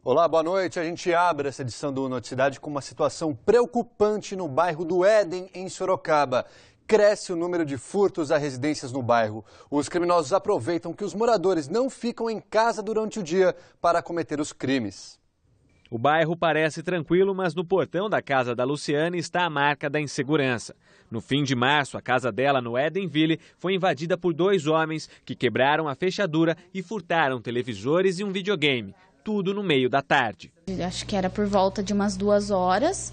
Olá, boa noite. A gente abre essa edição do Noticidade com uma situação preocupante no bairro do Éden, em Sorocaba. Cresce o número de furtos a residências no bairro. Os criminosos aproveitam que os moradores não ficam em casa durante o dia para cometer os crimes. O bairro parece tranquilo, mas no portão da casa da Luciane está a marca da insegurança. No fim de março, a casa dela no Edenville foi invadida por 2 homens que quebraram a fechadura e furtaram televisores e um videogame. Tudo no meio da tarde. Acho que era por volta de umas 2 horas,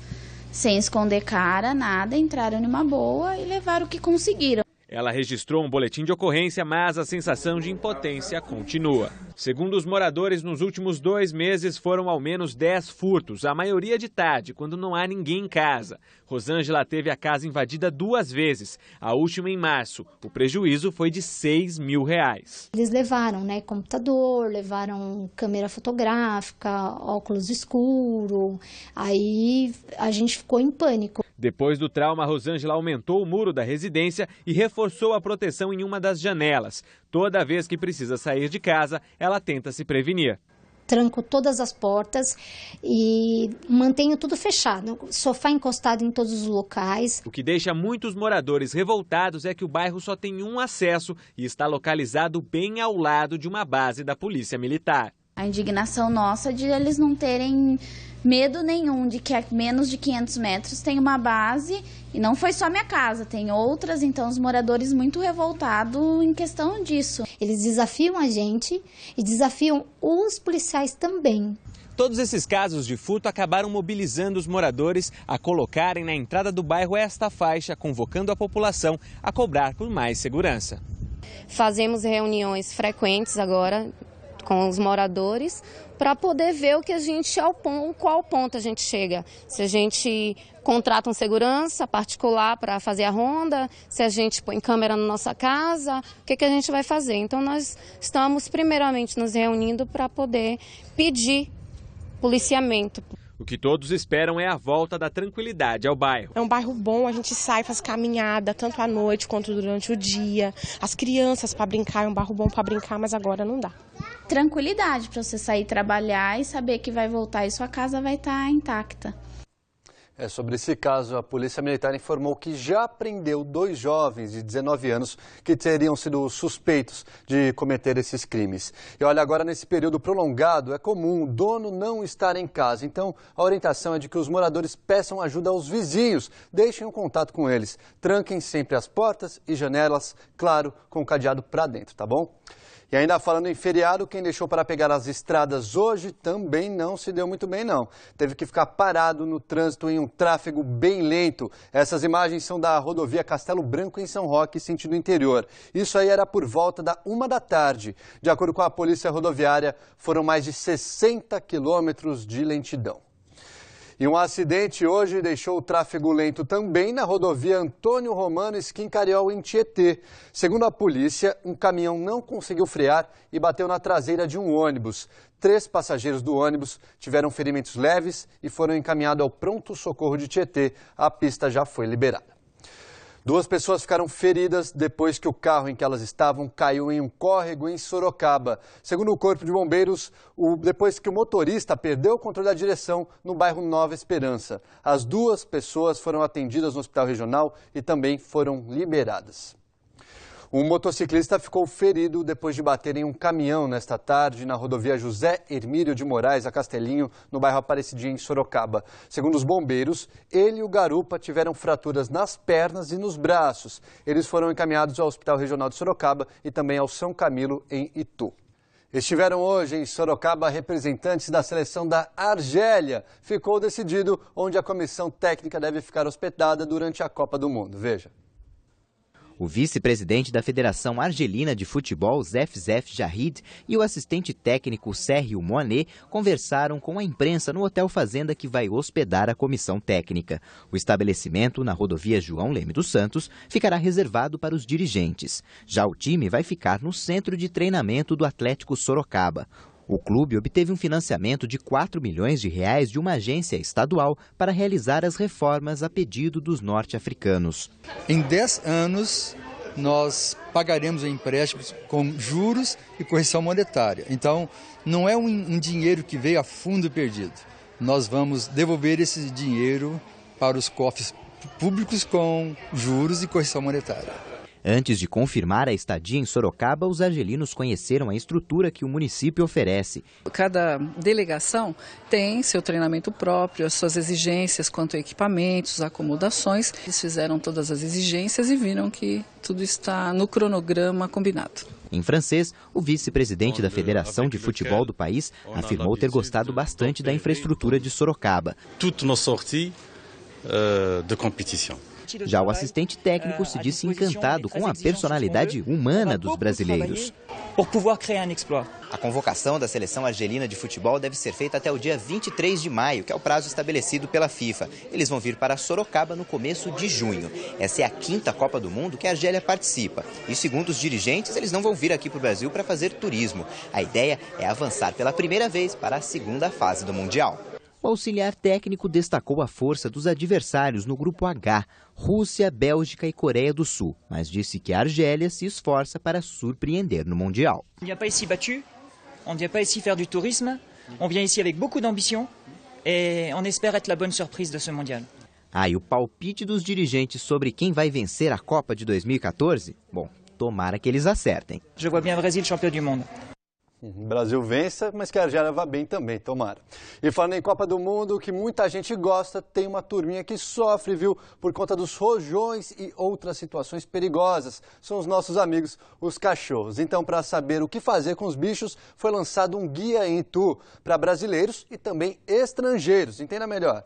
sem esconder cara, nada, entraram numa boa e levaram o que conseguiram. Ela registrou um boletim de ocorrência, mas a sensação de impotência continua. Segundo os moradores, nos últimos 2 meses foram ao menos 10 furtos, a maioria de tarde, quando não há ninguém em casa. Rosângela teve a casa invadida 2 vezes, a última em março. O prejuízo foi de R$6 mil. Eles levaram, computador, levaram câmera fotográfica, óculos escuro, aí a gente ficou em pânico. Depois do trauma, Rosângela aumentou o muro da residência e reforçou a proteção em uma das janelas. Toda vez que precisa sair de casa, ela tenta se prevenir. Tranco todas as portas e mantenho tudo fechado, sofá encostado em todos os locais. O que deixa muitos moradores revoltados é que o bairro só tem um acesso e está localizado bem ao lado de uma base da Polícia Militar. A indignação nossa de eles não terem medo nenhum de que a menos de 500 metros tem uma base, e não foi só minha casa, tem outras, então os moradores muito revoltados em questão disso. Eles desafiam a gente e desafiam os policiais também. Todos esses casos de furto acabaram mobilizando os moradores a colocarem na entrada do bairro esta faixa, convocando a população a cobrar por mais segurança. Fazemos reuniões frequentes agora com os moradores para poder ver o que a gente, qual ponto a gente chega. Se a gente contrata um segurança particular para fazer a ronda, se a gente põe câmera na nossa casa, o que a gente vai fazer. Então nós estamos primeiramente nos reunindo para poder pedir policiamento. O que todos esperam é a volta da tranquilidade ao bairro. É um bairro bom, a gente sai, faz caminhada, tanto à noite quanto durante o dia. As crianças para brincar, é um bairro bom para brincar, mas agora não dá. Tranquilidade para você sair trabalhar e saber que vai voltar e sua casa vai estar intacta. Sobre esse caso, a Polícia Militar informou que já prendeu 2 jovens de 19 anos que teriam sido suspeitos de cometer esses crimes. E olha, agora nesse período prolongado é comum o dono não estar em casa. Então, a orientação é de que os moradores peçam ajuda aos vizinhos, deixem um contato com eles. Tranquem sempre as portas e janelas, claro, com o cadeado para dentro, tá bom? E ainda falando em feriado, quem deixou para pegar as estradas hoje também não se deu muito bem, não. Teve que ficar parado no trânsito em um tráfego bem lento. Essas imagens são da rodovia Castelo Branco, em São Roque, sentido interior. Isso aí era por volta da 1 da tarde. De acordo com a Polícia Rodoviária, foram mais de 60 quilômetros de lentidão. E um acidente hoje deixou o tráfego lento também na rodovia Antônio Romano Esquincariol, em Tietê. Segundo a polícia, um caminhão não conseguiu frear e bateu na traseira de um ônibus. 3 passageiros do ônibus tiveram ferimentos leves e foram encaminhados ao pronto-socorro de Tietê. A pista já foi liberada. 2 pessoas ficaram feridas depois que o carro em que elas estavam caiu em um córrego em Sorocaba. Segundo o Corpo de Bombeiros, depois que o motorista perdeu o controle da direção no bairro Nova Esperança. As 2 pessoas foram atendidas no hospital regional e também foram liberadas. Um motociclista ficou ferido depois de bater em um caminhão nesta tarde na rodovia José Hermílio de Moraes, a Castelinho, no bairro Aparecidinha, em Sorocaba. Segundo os bombeiros, ele e o garupa tiveram fraturas nas pernas e nos braços. Eles foram encaminhados ao Hospital Regional de Sorocaba e também ao São Camilo, em Itu. Estiveram hoje em Sorocaba representantes da seleção da Argélia. Ficou decidido onde a comissão técnica deve ficar hospedada durante a Copa do Mundo. Veja. O vice-presidente da Federação Argelina de Futebol, Zef Jahid, e o assistente técnico Sérgio Moanet conversaram com a imprensa no Hotel Fazenda que vai hospedar a comissão técnica. O estabelecimento, na rodovia João Leme dos Santos, ficará reservado para os dirigentes. Já o time vai ficar no centro de treinamento do Atlético Sorocaba. O clube obteve um financiamento de R$4 milhões de uma agência estadual para realizar as reformas a pedido dos norte-africanos. Em 10 anos, nós pagaremos o empréstimo com juros e correção monetária. Então, não é um dinheiro que veio a fundo perdido. Nós vamos devolver esse dinheiro para os cofres públicos com juros e correção monetária. Antes de confirmar a estadia em Sorocaba, os argelinos conheceram a estrutura que o município oferece. Cada delegação tem seu treinamento próprio, as suas exigências quanto a equipamentos, acomodações. Eles fizeram todas as exigências e viram que tudo está no cronograma combinado. Em francês, o vice-presidente da Federação de Futebol do país afirmou ter gostado bastante da infraestrutura de Sorocaba. Toutes nos sorties de competição. Já o assistente técnico se disse encantado com a personalidade humana dos brasileiros. A convocação da seleção argelina de futebol deve ser feita até o dia 23 de maio, que é o prazo estabelecido pela FIFA. Eles vão vir para Sorocaba no começo de junho. Essa é a 5ª Copa do Mundo que a Argélia participa. E segundo os dirigentes, eles não vão vir aqui para o Brasil para fazer turismo. A ideia é avançar pela primeira vez para a 2ª fase do Mundial. O auxiliar técnico destacou a força dos adversários no grupo H, Rússia, Bélgica e Coreia do Sul, mas disse que a Argélia se esforça para surpreender no Mundial. On vient pas ici battu, on vient pas ici faire du tourisme, on vient ici avec beaucoup d'ambition et on espère être la bonne surprise de ce mondial. E o palpite dos dirigentes sobre quem vai vencer a Copa de 2014? Bom, tomara que eles acertem. Je vois bien Brasil champion du monde. O Brasil vença, mas que a Argélia vá bem também, tomara. E falando em Copa do Mundo, que muita gente gosta, tem uma turminha que sofre, viu? Por conta dos rojões e outras situações perigosas. São os nossos amigos, os cachorros. Então, para saber o que fazer com os bichos, foi lançado um guia em Itu para brasileiros e também estrangeiros. Entenda melhor.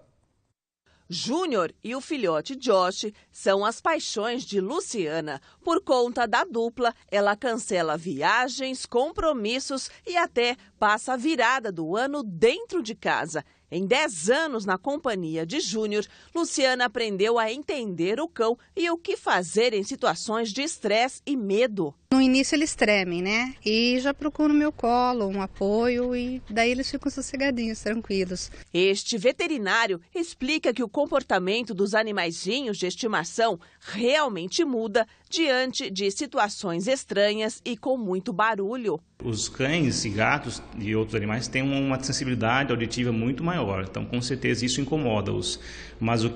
Júnior e o filhote Josh são as paixões de Luciana. Por conta da dupla, ela cancela viagens, compromissos e até passa a virada do ano dentro de casa. Em 10 anos na companhia de Júnior, Luciana aprendeu a entender o cão e o que fazer em situações de estresse e medo. No início eles tremem, né? E já procuram meu colo, um apoio e daí eles ficam sossegadinhos, tranquilos. Este veterinário explica que o comportamento dos animaizinhos de estimação realmente muda diante de situações estranhas e com muito barulho. Os cães e gatos e outros animais têm uma sensibilidade auditiva muito maior, então com certeza isso incomoda-os. Mas o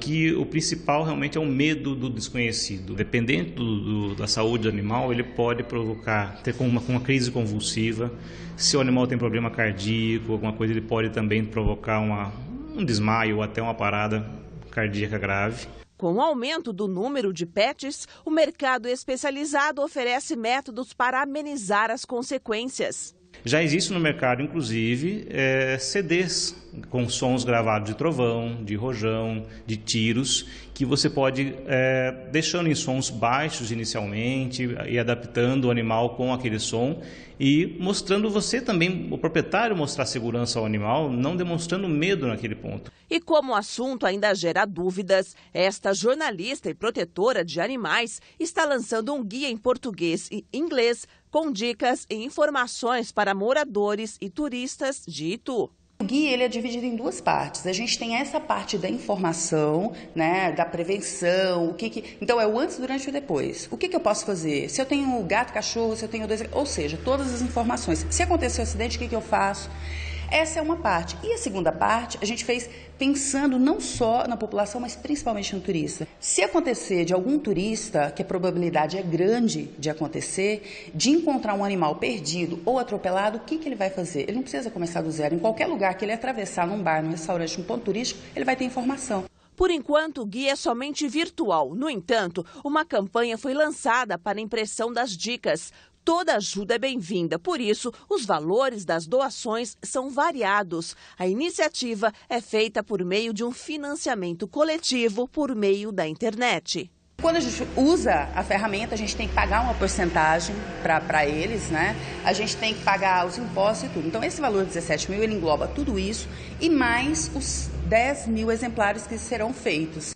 principal realmente é o medo do desconhecido. Dependendo da saúde do animal, ele pode ter uma crise convulsiva. Se o animal tem problema cardíaco, alguma coisa, ele pode também provocar um desmaio ou até uma parada cardíaca grave. Com o aumento do número de pets, o mercado especializado oferece métodos para amenizar as consequências. Já existe no mercado, inclusive, CDs com sons gravados de trovão, de rojão, de tiros, que você pode deixando em sons baixos inicialmente e adaptando o animal com aquele som e mostrando você também, o proprietário, mostrar segurança ao animal, não demonstrando medo naquele ponto. E como o assunto ainda gera dúvidas, esta jornalista e protetora de animais está lançando um guia em português e inglês com dicas e informações para moradores e turistas de Itu. O guia ele é dividido em 2 partes. A gente tem essa parte da informação, né, da prevenção, então é o antes, durante e depois. O que eu posso fazer? Se eu tenho gato, cachorro, se eu tenho 2, ou seja, todas as informações. Se acontecer um acidente, o que eu faço? Essa é uma parte. E a segunda parte, a gente fez pensando não só na população, mas principalmente no turista. Se acontecer de algum turista, que a probabilidade é grande de acontecer, de encontrar um animal perdido ou atropelado, o que ele vai fazer? Ele não precisa começar do zero. Em qualquer lugar que ele atravessar, num bar, num restaurante, num ponto turístico, ele vai ter informação. Por enquanto, o guia é somente virtual. No entanto, uma campanha foi lançada para impressão das dicas. Toda ajuda é bem-vinda, por isso, os valores das doações são variados. A iniciativa é feita por meio de um financiamento coletivo por meio da internet. Quando a gente usa a ferramenta, a gente tem que pagar uma porcentagem para eles, né? A gente tem que pagar os impostos e tudo. Então, esse valor de 17 mil, ele engloba tudo isso e mais os 10 mil exemplares que serão feitos.